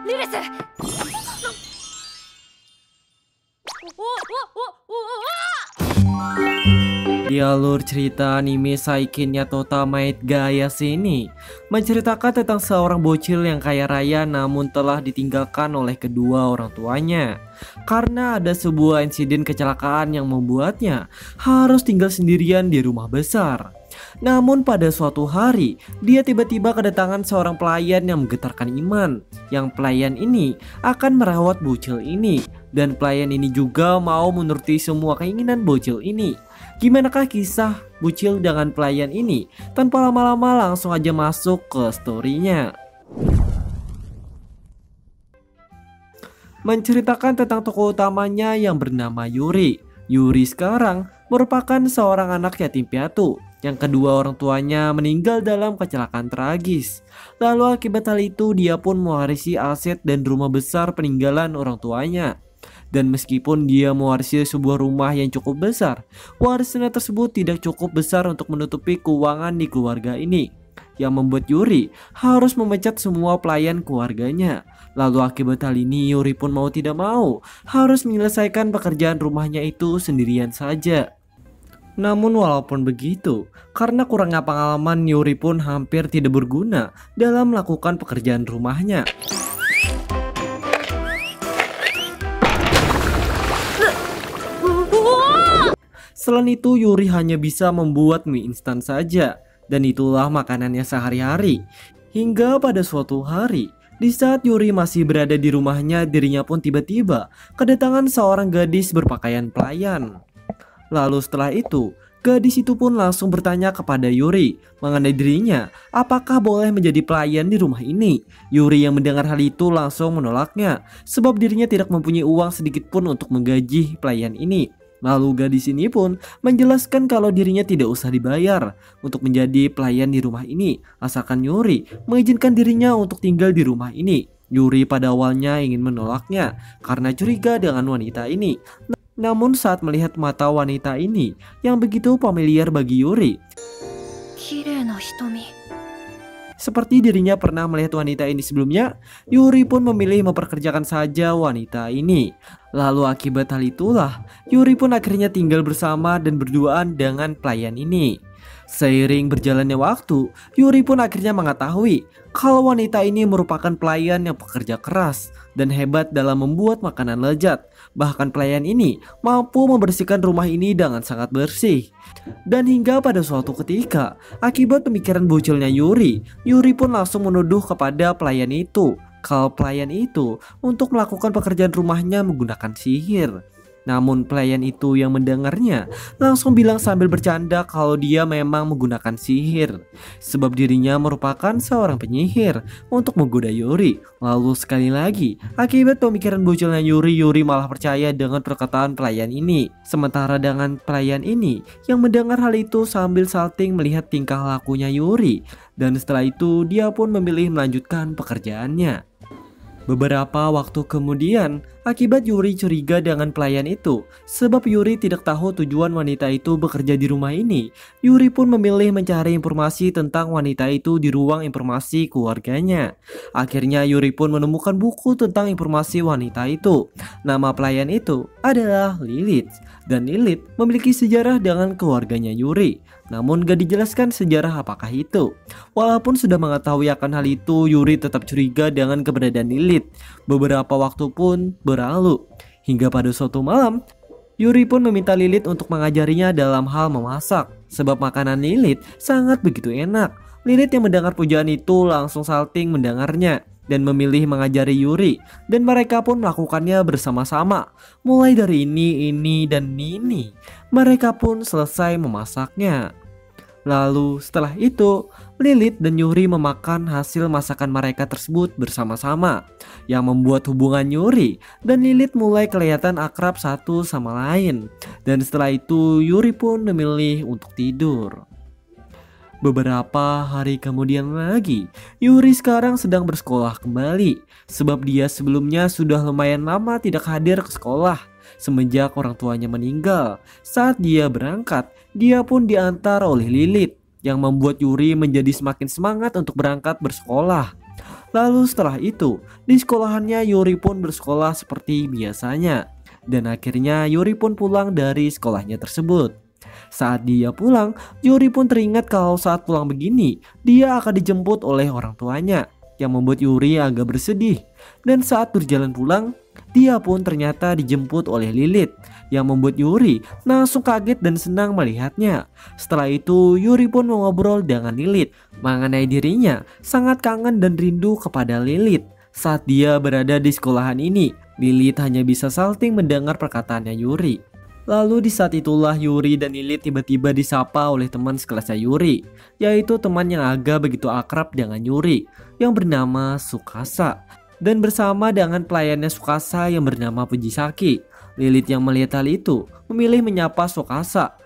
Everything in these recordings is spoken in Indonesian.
リリス。Di alur cerita anime Saiken ya Tota Maid Gaya sini menceritakan tentang seorang bocil yang kaya raya namun telah ditinggalkan oleh kedua orang tuanya karena ada sebuah insiden kecelakaan yang membuatnya harus tinggal sendirian di rumah besar. Namun pada suatu hari dia tiba-tiba kedatangan seorang pelayan yang menggetarkan iman. Yang pelayan ini akan merawat bocil ini dan pelayan ini juga mau menuruti semua keinginan bocil ini. Gimanakah kisah bocil dengan pelayan ini? Tanpa lama-lama langsung aja masuk ke storynya. Menceritakan tentang tokoh utamanya yang bernama Yuri. Yuri sekarang merupakan seorang anak yatim piatu yang kedua orang tuanya meninggal dalam kecelakaan tragis. Lalu akibat hal itu dia pun mewarisi aset dan rumah besar peninggalan orang tuanya. Dan meskipun dia mewarisi sebuah rumah yang cukup besar, warisannya tersebut tidak cukup besar untuk menutupi keuangan di keluarga ini, yang membuat Yuri harus memecat semua pelayan keluarganya. Lalu akibat hal ini Yuri pun mau tidak mau harus menyelesaikan pekerjaan rumahnya itu sendirian saja. Namun walaupun begitu, karena kurangnya pengalaman Yuri pun hampir tidak berguna dalam melakukan pekerjaan rumahnya. Selain itu Yuri hanya bisa membuat mie instan saja, dan itulah makanannya sehari-hari. Hingga pada suatu hari, di saat Yuri masih berada di rumahnya, dirinya pun tiba-tiba kedatangan seorang gadis berpakaian pelayan. Lalu setelah itu, gadis itu pun langsung bertanya kepada Yuri mengenai dirinya apakah boleh menjadi pelayan di rumah ini. Yuri yang mendengar hal itu langsung menolaknya sebab dirinya tidak mempunyai uang sedikit pun untuk menggaji pelayan ini. Lalu gadis ini pun menjelaskan kalau dirinya tidak usah dibayar untuk menjadi pelayan di rumah ini, asalkan Yuri mengizinkan dirinya untuk tinggal di rumah ini. Yuri pada awalnya ingin menolaknya karena curiga dengan wanita ini. Namun saat melihat mata wanita ini yang begitu familiar bagi Yuri, seperti dirinya pernah melihat wanita ini sebelumnya, Yuri pun memilih memperkerjakan saja wanita ini. Lalu akibat hal itulah, Yuri pun akhirnya tinggal bersama dan berduaan dengan pelayan ini. Seiring berjalannya waktu, Yuri pun akhirnya mengetahui kalau wanita ini merupakan pelayan yang pekerja keras dan hebat dalam membuat makanan lezat. Bahkan pelayan ini mampu membersihkan rumah ini dengan sangat bersih. Dan hingga pada suatu ketika, akibat pemikiran bocilnya Yuri pun langsung menuduh kepada pelayan itu kalau pelayan itu untuk melakukan pekerjaan rumahnya menggunakan sihir. Namun pelayan itu yang mendengarnya langsung bilang sambil bercanda kalau dia memang menggunakan sihir, sebab dirinya merupakan seorang penyihir untuk menggoda Yuri. Lalu sekali lagi, akibat pemikiran bocilnya Yuri malah percaya dengan perkataan pelayan ini. Sementara dengan pelayan ini yang mendengar hal itu sambil salting melihat tingkah lakunya Yuri. Dan setelah itu dia pun memilih melanjutkan pekerjaannya. Beberapa waktu kemudian, akibat Yuri curiga dengan pelayan itu, sebab Yuri tidak tahu tujuan wanita itu bekerja di rumah ini, Yuri pun memilih mencari informasi tentang wanita itu di ruang informasi keluarganya. Akhirnya Yuri pun menemukan buku tentang informasi wanita itu. Nama pelayan itu adalah Lilith, dan Lilith memiliki sejarah dengan keluarganya Yuri. Namun gak dijelaskan sejarah apakah itu. Walaupun sudah mengetahui akan hal itu, Yuri tetap curiga dengan keberadaan Lilith. Beberapa waktu pun berlalu, hingga pada suatu malam Yuri pun meminta Lilith untuk mengajarinya dalam hal memasak, sebab makanan Lilith sangat begitu enak. Lilith yang mendengar pujaan itu langsung salting mendengarnya dan memilih mengajari Yuri, dan mereka pun melakukannya bersama-sama. Mulai dari ini dan ini, mereka pun selesai memasaknya. Lalu setelah itu, Lilith dan Yuri memakan hasil masakan mereka tersebut bersama-sama, yang membuat hubungan Yuri dan Lilith mulai kelihatan akrab satu sama lain. Dan setelah itu Yuri pun memilih untuk tidur. Beberapa hari kemudian lagi, Yuri sekarang sedang bersekolah kembali, sebab dia sebelumnya sudah lumayan lama tidak hadir ke sekolah semenjak orang tuanya meninggal. Saat dia berangkat, dia pun diantar oleh Lilith, yang membuat Yuri menjadi semakin semangat untuk berangkat bersekolah. Lalu setelah itu, di sekolahannya Yuri pun bersekolah seperti biasanya. Dan akhirnya Yuri pun pulang dari sekolahnya tersebut. Saat dia pulang, Yuri pun teringat kalau saat pulang begini, dia akan dijemput oleh orang tuanya, yang membuat Yuri agak bersedih. Dan saat berjalan pulang, dia pun ternyata dijemput oleh Lilith, yang membuat Yuri langsung kaget dan senang melihatnya. Setelah itu, Yuri pun mengobrol dengan Lilith mengenai dirinya sangat kangen dan rindu kepada Lilith. Saat dia berada di sekolahan ini, Lilith hanya bisa salting mendengar perkataannya Yuri. Lalu di saat itulah Yuri dan Lilith tiba-tiba disapa oleh teman sekelasnya Yuri, yaitu teman yang agak begitu akrab dengan Yuri, yang bernama Tsukasa. Dan bersama dengan pelayannya Tsukasa yang bernama Fujisaki, Lilith yang melihat hal itu memilih menyapa Tsukasa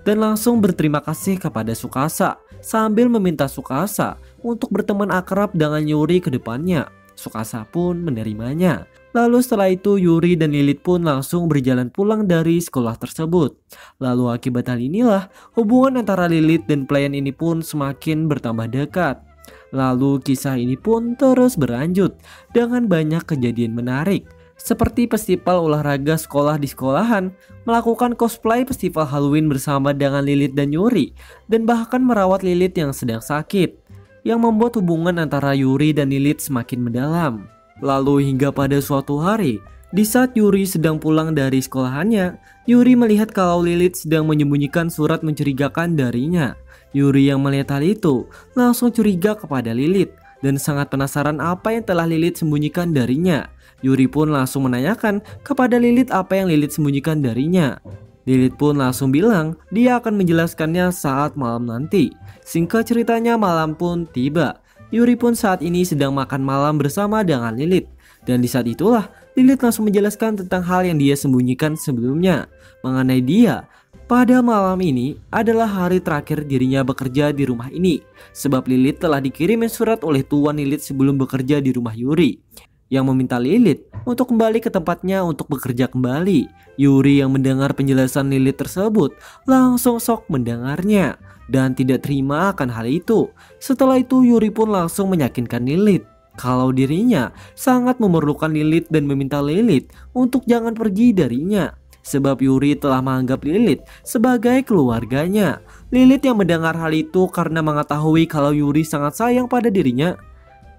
dan langsung berterima kasih kepada Tsukasa sambil meminta Tsukasa untuk berteman akrab dengan Yuri ke depannya. Tsukasa pun menerimanya. Lalu setelah itu Yuri dan Lilith pun langsung berjalan pulang dari sekolah tersebut. Lalu akibat hal inilah hubungan antara Lilith dan pelayan ini pun semakin bertambah dekat. Lalu kisah ini pun terus berlanjut dengan banyak kejadian menarik, seperti festival olahraga sekolah di sekolahan, melakukan cosplay festival Halloween bersama dengan Lilith dan Yuri, dan bahkan merawat Lilith yang sedang sakit, yang membuat hubungan antara Yuri dan Lilith semakin mendalam. Lalu hingga pada suatu hari, di saat Yuri sedang pulang dari sekolahannya, Yuri melihat kalau Lilith sedang menyembunyikan surat mencurigakan darinya. Yuri yang melihat hal itu langsung curiga kepada Lilith dan sangat penasaran apa yang telah Lilith sembunyikan darinya. Yuri pun langsung menanyakan kepada Lilith apa yang Lilith sembunyikan darinya. Lilith pun langsung bilang dia akan menjelaskannya saat malam nanti. Singkat ceritanya malam pun tiba. Yuri pun saat ini sedang makan malam bersama dengan Lilith. Dan di saat itulah Lilith langsung menjelaskan tentang hal yang dia sembunyikan sebelumnya. Mengenai dia, pada malam ini adalah hari terakhir dirinya bekerja di rumah ini. Sebab Lilith telah dikirimin surat oleh tuan Lilith sebelum bekerja di rumah Yuri, yang meminta Lilith untuk kembali ke tempatnya untuk bekerja kembali. Yuri yang mendengar penjelasan Lilith tersebut langsung shock mendengarnya dan tidak terima akan hal itu. Setelah itu Yuri pun langsung meyakinkan Lilith kalau dirinya sangat memerlukan Lilith dan meminta Lilith untuk jangan pergi darinya. Sebab Yuri telah menganggap Lilith sebagai keluarganya. Lilith yang mendengar hal itu karena mengetahui kalau Yuri sangat sayang pada dirinya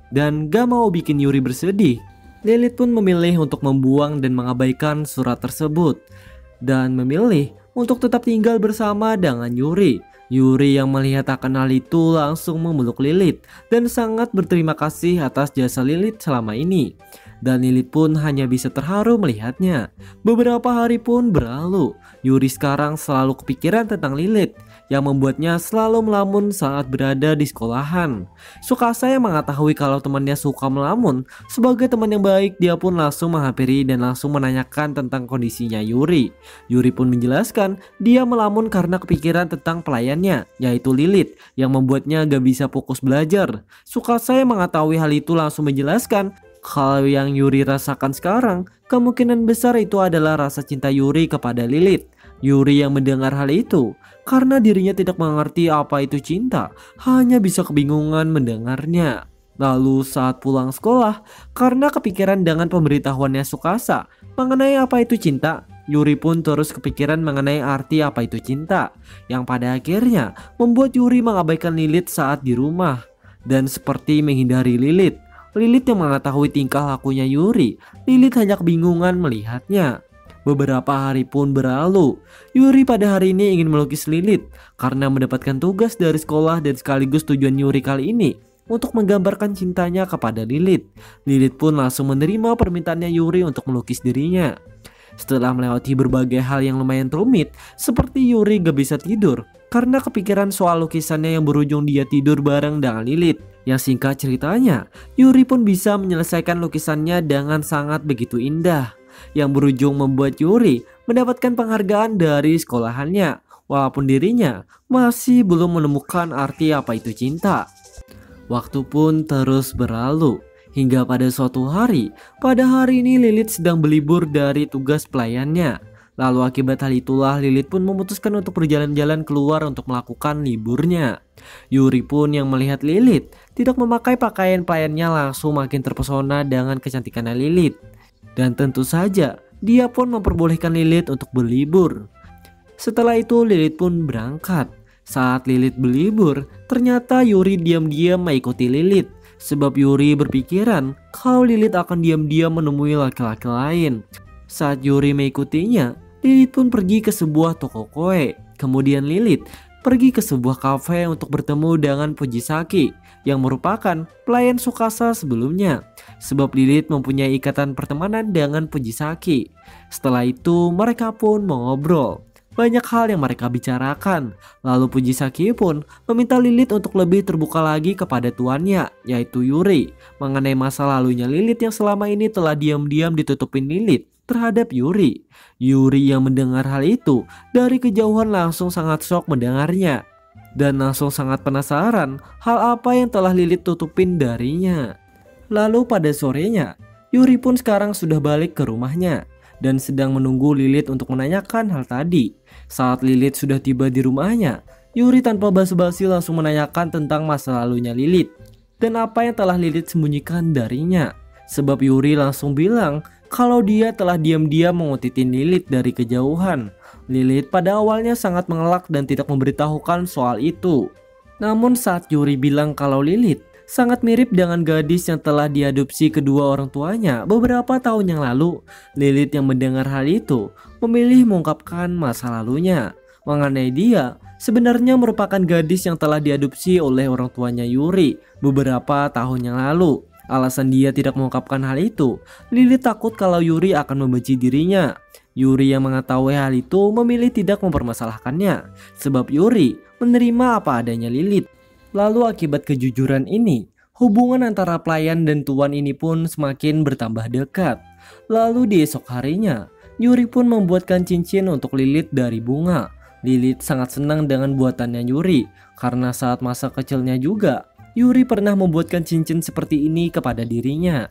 dan gak mau bikin Yuri bersedih, Lilith pun memilih untuk membuang dan mengabaikan surat tersebut dan memilih untuk tetap tinggal bersama dengan Yuri. Yuri yang melihat akan hal itu langsung memeluk Lilith dan sangat berterima kasih atas jasa Lilith selama ini. Dan Lilith pun hanya bisa terharu melihatnya. Beberapa hari pun berlalu. Yuri sekarang selalu kepikiran tentang Lilith, yang membuatnya selalu melamun saat berada di sekolahan. Tsukasa yang mengetahui kalau temannya suka melamun, sebagai teman yang baik dia pun langsung menghampiri dan langsung menanyakan tentang kondisinya Yuri. Yuri pun menjelaskan dia melamun karena kepikiran tentang pelayannya, yaitu Lilith, yang membuatnya gak bisa fokus belajar. Tsukasa yang mengetahui hal itu langsung menjelaskan kalau yang Yuri rasakan sekarang kemungkinan besar itu adalah rasa cinta Yuri kepada Lilith. Yuri yang mendengar hal itu karena dirinya tidak mengerti apa itu cinta, hanya bisa kebingungan mendengarnya. Lalu saat pulang sekolah, karena kepikiran dengan pemberitahuannya Tsukasa mengenai apa itu cinta, Yuri pun terus kepikiran mengenai arti apa itu cinta, yang pada akhirnya membuat Yuri mengabaikan Lilith saat di rumah. Dan seperti menghindari Lilith yang mengetahui tingkah lakunya Yuri, Lilith hanya kebingungan melihatnya. Beberapa hari pun berlalu. Yuri pada hari ini ingin melukis Lilith karena mendapatkan tugas dari sekolah dan sekaligus tujuan Yuri kali ini untuk menggambarkan cintanya kepada Lilith. Lilith pun langsung menerima permintaannya Yuri untuk melukis dirinya. Setelah melewati berbagai hal yang lumayan rumit, seperti Yuri gak bisa tidur karena kepikiran soal lukisannya yang berujung dia tidur bareng dengan Lilith. Yang singkat ceritanya, Yuri pun bisa menyelesaikan lukisannya dengan sangat begitu indah, yang berujung membuat Yuri mendapatkan penghargaan dari sekolahannya, walaupun dirinya masih belum menemukan arti apa itu cinta. Waktu pun terus berlalu, hingga pada suatu hari, pada hari ini Lilith sedang berlibur dari tugas pelayannya. Lalu akibat hal itulah Lilith pun memutuskan untuk berjalan-jalan keluar untuk melakukan liburnya. Yuri pun yang melihat Lilith tidak memakai pakaian pelayannya langsung makin terpesona dengan kecantikannya Lilith. Dan tentu saja dia pun memperbolehkan Lilith untuk berlibur. Setelah itu Lilith pun berangkat. Saat Lilith berlibur, ternyata Yuri diam-diam mengikuti Lilith. Sebab Yuri berpikiran kalau Lilith akan diam-diam menemui laki-laki lain. Saat Yuri mengikutinya, Lilith pun pergi ke sebuah toko kue. Kemudian Lilith pergi ke sebuah kafe untuk bertemu dengan Fujisaki yang merupakan pelayan Tsukasa sebelumnya. Sebab Lilith mempunyai ikatan pertemanan dengan Fujisaki. Setelah itu mereka pun mengobrol. Banyak hal yang mereka bicarakan. Lalu Fujisaki pun meminta Lilith untuk lebih terbuka lagi kepada tuannya, yaitu Yuri, mengenai masa lalunya Lilith yang selama ini telah diam-diam ditutupin Lilith terhadap Yuri. Yuri yang mendengar hal itu dari kejauhan langsung sangat shock mendengarnya. Dan langsung sangat penasaran hal apa yang telah Lilith tutupin darinya. Lalu pada sorenya, Yuri pun sekarang sudah balik ke rumahnya dan sedang menunggu Lilith untuk menanyakan hal tadi. Saat Lilith sudah tiba di rumahnya, Yuri tanpa basa-basi langsung menanyakan tentang masa lalunya Lilith dan apa yang telah Lilith sembunyikan darinya. Sebab Yuri langsung bilang kalau dia telah diam-diam mengutitin Lilith dari kejauhan. Lilith pada awalnya sangat mengelak dan tidak memberitahukan soal itu. Namun saat Yuri bilang kalau Lilith sangat mirip dengan gadis yang telah diadopsi kedua orang tuanya beberapa tahun yang lalu, Lilith yang mendengar hal itu memilih mengungkapkan masa lalunya. Mengenai dia sebenarnya merupakan gadis yang telah diadopsi oleh orang tuanya Yuri beberapa tahun yang lalu. Alasan dia tidak mengungkapkan hal itu, Lilith takut kalau Yuri akan membenci dirinya. Yuri yang mengetahui hal itu memilih tidak mempermasalahkannya, sebab Yuri menerima apa adanya Lilith. Lalu akibat kejujuran ini, hubungan antara pelayan dan tuan ini pun semakin bertambah dekat. Lalu di esok harinya, Yuri pun membuatkan cincin untuk Lilith dari bunga. Lilith sangat senang dengan buatannya Yuri, karena saat masa kecilnya juga, Yuri pernah membuatkan cincin seperti ini kepada dirinya.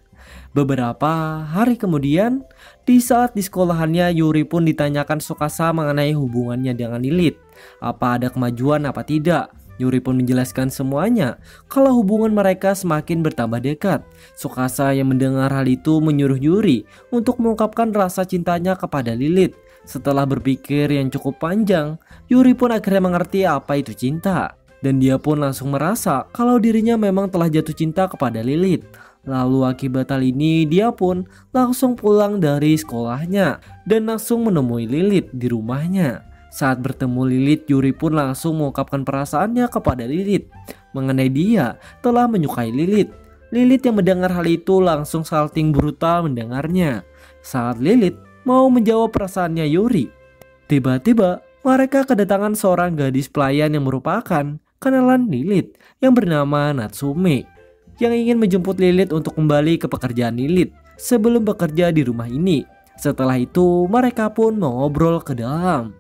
Beberapa hari kemudian, di saat di sekolahannya Yuri pun ditanyakan Tsukasa mengenai hubungannya dengan Lilith. Apa ada kemajuan apa tidak? Yuri pun menjelaskan semuanya kalau hubungan mereka semakin bertambah dekat. Tsukasa yang mendengar hal itu menyuruh Yuri untuk mengungkapkan rasa cintanya kepada Lilith. Setelah berpikir yang cukup panjang, Yuri pun akhirnya mengerti apa itu cinta. Dan dia pun langsung merasa kalau dirinya memang telah jatuh cinta kepada Lilith. Lalu akibat hal ini dia pun langsung pulang dari sekolahnya dan langsung menemui Lilith di rumahnya. Saat bertemu Lilith, Yuri pun langsung mengungkapkan perasaannya kepada Lilith mengenai dia telah menyukai Lilith. Lilith yang mendengar hal itu langsung salting brutal mendengarnya. Saat Lilith mau menjawab perasaannya Yuri, tiba-tiba mereka kedatangan seorang gadis pelayan yang merupakan kenalan Lilith yang bernama Natsume, yang ingin menjemput Lilith untuk kembali ke pekerjaan Lilith sebelum bekerja di rumah ini. Setelah itu mereka pun mengobrol ke dalam.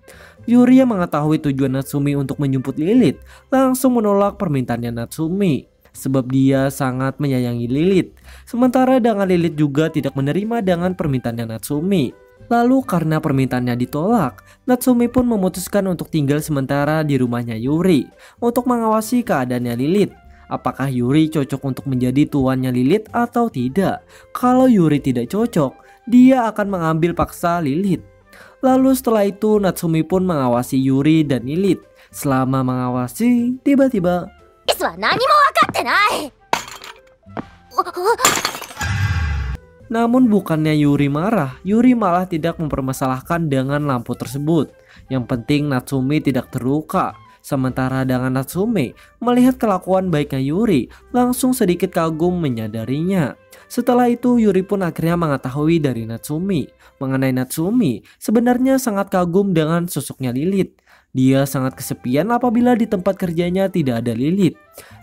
Yuri yang mengetahui tujuan Natsume untuk menjemput Lilith langsung menolak permintaannya Natsume, sebab dia sangat menyayangi Lilith. Sementara dengan Lilith juga tidak menerima dengan permintaannya Natsume. Lalu karena permintaannya ditolak, Natsume pun memutuskan untuk tinggal sementara di rumahnya Yuri untuk mengawasi keadaannya Lilith. Apakah Yuri cocok untuk menjadi tuannya Lilith atau tidak? Kalau Yuri tidak cocok, dia akan mengambil paksa Lilith. Lalu setelah itu Natsume pun mengawasi Yuri dan Lilith. Selama mengawasi, tiba-tiba namun bukannya Yuri marah, Yuri malah tidak mempermasalahkan dengan lampu tersebut. Yang penting Natsume tidak terluka. Sementara dengan Natsume melihat kelakuan baiknya Yuri, langsung sedikit kagum menyadarinya. Setelah itu Yuri pun akhirnya mengetahui dari Natsume mengenai Natsume sebenarnya sangat kagum dengan sosoknya Lilith. Dia sangat kesepian apabila di tempat kerjanya tidak ada Lilith.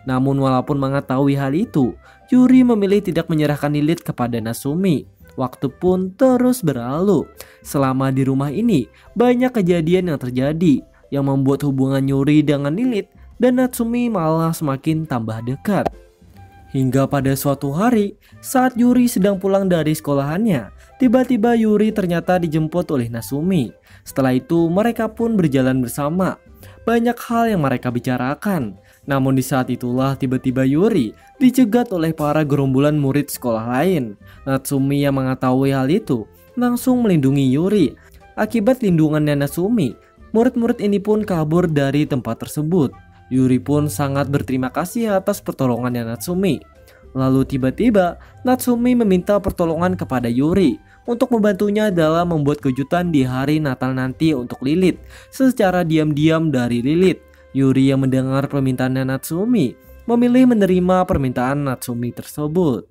Namun walaupun mengetahui hal itu, Yuri memilih tidak menyerahkan Lilith kepada Natsume. Waktu pun terus berlalu. Selama di rumah ini banyak kejadian yang terjadi yang membuat hubungan Yuri dengan Lilith dan Natsume malah semakin tambah dekat. Hingga pada suatu hari, saat Yuri sedang pulang dari sekolahannya, tiba-tiba Yuri ternyata dijemput oleh Natsumi. Setelah itu mereka pun berjalan bersama. Banyak hal yang mereka bicarakan. Namun di saat itulah tiba-tiba Yuri dicegat oleh para gerombolan murid sekolah lain. Natsumi yang mengetahui hal itu langsung melindungi Yuri. Akibat lindungannya Natsumi, murid-murid ini pun kabur dari tempat tersebut. Yuri pun sangat berterima kasih atas pertolongannya Natsumi. Lalu tiba-tiba Natsumi meminta pertolongan kepada Yuri untuk membantunya dalam membuat kejutan di hari Natal nanti untuk Lilith. Secara diam-diam dari Lilith, Yuri yang mendengar permintaan Natsumi memilih menerima permintaan Natsumi tersebut.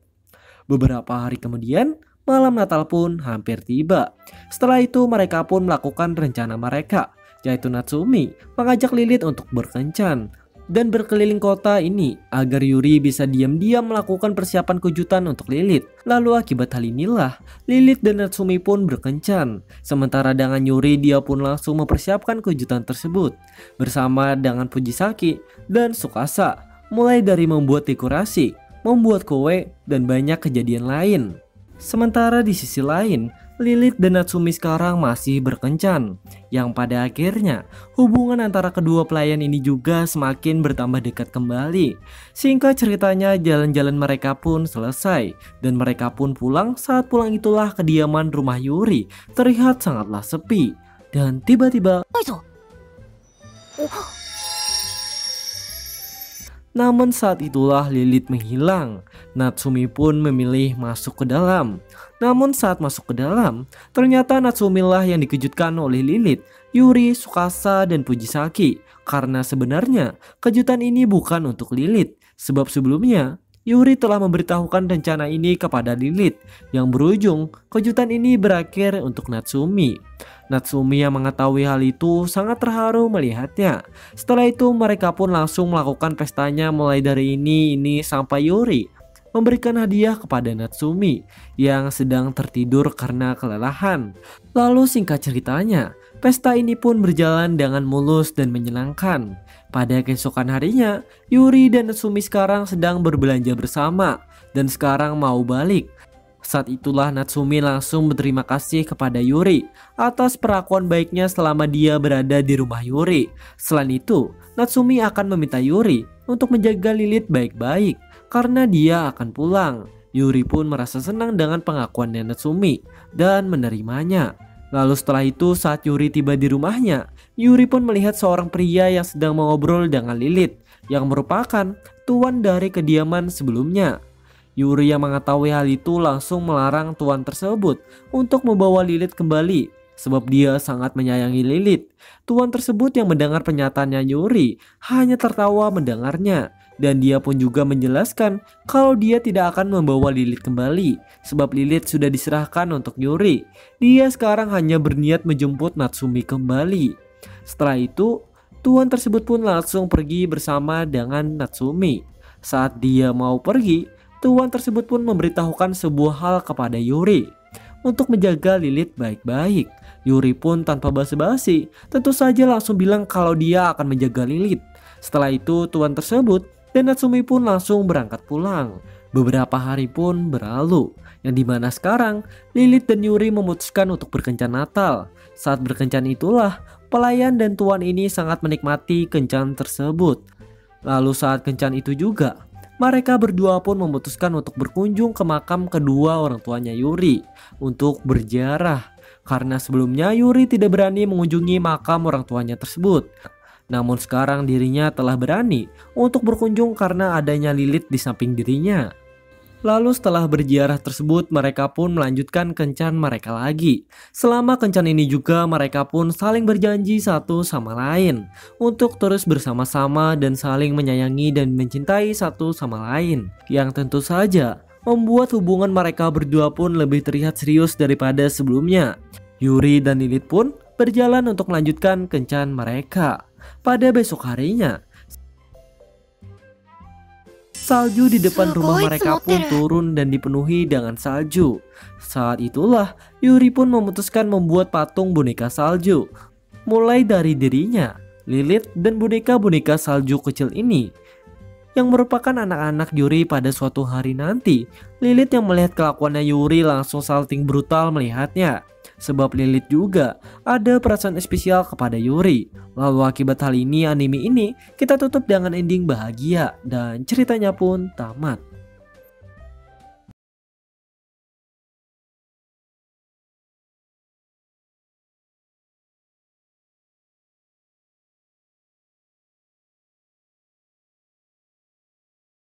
Beberapa hari kemudian, malam Natal pun hampir tiba. Setelah itu mereka pun melakukan rencana mereka, yaitu Natsumi mengajak Lilith untuk berkencan dan berkeliling kota ini agar Yuri bisa diam-diam melakukan persiapan kejutan untuk Lilith. Lalu akibat hal inilah Lilith dan Natsumi pun berkencan. Sementara dengan Yuri, dia pun langsung mempersiapkan kejutan tersebut bersama dengan Fujisaki dan Tsukasa, mulai dari membuat dekorasi, membuat kue, dan banyak kejadian lain. Sementara di sisi lain, Lilith dan Natsumi sekarang masih berkencan, yang pada akhirnya hubungan antara kedua pelayan ini juga semakin bertambah dekat kembali. Singkat ceritanya, jalan-jalan mereka pun selesai dan mereka pun pulang. Saat pulang itulah kediaman rumah Yuri terlihat sangatlah sepi dan tiba-tiba namun saat itulah Lilith menghilang. Natsumi pun memilih masuk ke dalam. Namun saat masuk ke dalam, ternyata Natsumi lah yang dikejutkan oleh Lilith, Yuri, Tsukasa, dan Fujisaki. Karena sebenarnya kejutan ini bukan untuk Lilith, sebab sebelumnya Yuri telah memberitahukan rencana ini kepada Lilith, yang berujung kejutan ini berakhir untuk Natsumi. Natsumi yang mengetahui hal itu sangat terharu melihatnya. Setelah itu mereka pun langsung melakukan pestanya, mulai dari ini sampai Yuri memberikan hadiah kepada Natsumi yang sedang tertidur karena kelelahan. Lalu singkat ceritanya, pesta ini pun berjalan dengan mulus dan menyenangkan. Pada keesokan harinya, Yuri dan Natsumi sekarang sedang berbelanja bersama dan sekarang mau balik. Saat itulah Natsumi langsung berterima kasih kepada Yuri atas perlakuan baiknya selama dia berada di rumah Yuri. Selain itu, Natsumi akan meminta Yuri untuk menjaga Lilith baik-baik karena dia akan pulang. Yuri pun merasa senang dengan pengakuannya Natsumi dan menerimanya. Lalu setelah itu saat Yuri tiba di rumahnya, Yuri pun melihat seorang pria yang sedang mengobrol dengan Lilith yang merupakan tuan dari kediaman sebelumnya. Yuri yang mengetahui hal itu langsung melarang tuan tersebut untuk membawa Lilith kembali sebab dia sangat menyayangi Lilith. Tuan tersebut yang mendengar pernyataannya Yuri hanya tertawa mendengarnya dan dia pun juga menjelaskan kalau dia tidak akan membawa Lilith kembali sebab Lilith sudah diserahkan untuk Yuri. Dia sekarang hanya berniat menjemput Natsumi kembali. Setelah itu, tuan tersebut pun langsung pergi bersama dengan Natsumi. Saat dia mau pergi, tuan tersebut pun memberitahukan sebuah hal kepada Yuri untuk menjaga Lilith baik-baik. Yuri pun tanpa basa-basi tentu saja langsung bilang kalau dia akan menjaga Lilith. Setelah itu tuan tersebut dan Natsumi pun langsung berangkat pulang. Beberapa hari pun berlalu, yang dimana sekarang Lilith dan Yuri memutuskan untuk berkencan Natal. Saat berkencan itulah pelayan dan tuan ini sangat menikmati kencan tersebut. Lalu saat kencan itu juga mereka berdua pun memutuskan untuk berkunjung ke makam kedua orang tuanya Yuri untuk berziarah. Karena sebelumnya Yuri tidak berani mengunjungi makam orang tuanya tersebut. Namun sekarang dirinya telah berani untuk berkunjung karena adanya Lilith di samping dirinya. Lalu setelah berziarah tersebut mereka pun melanjutkan kencan mereka lagi. Selama kencan ini juga mereka pun saling berjanji satu sama lain untuk terus bersama-sama dan saling menyayangi dan mencintai satu sama lain. Yang tentu saja membuat hubungan mereka berdua pun lebih terlihat serius daripada sebelumnya. Yuri dan Lilith pun berjalan untuk melanjutkan kencan mereka. Pada besok harinya, salju di depan rumah mereka pun turun dan dipenuhi dengan salju. Saat itulah Yuri pun memutuskan membuat patung boneka salju. Mulai dari dirinya, Lilith, dan boneka-boneka salju kecil ini. yang merupakan anak-anak Yuri pada suatu hari nanti. Lilith yang melihat kelakuannya Yuri langsung salting brutal melihatnya. Sebab Lilith juga ada perasaan spesial kepada Yuri. Lalu akibat hal ini anime ini kita tutup dengan ending bahagia dan ceritanya pun tamat.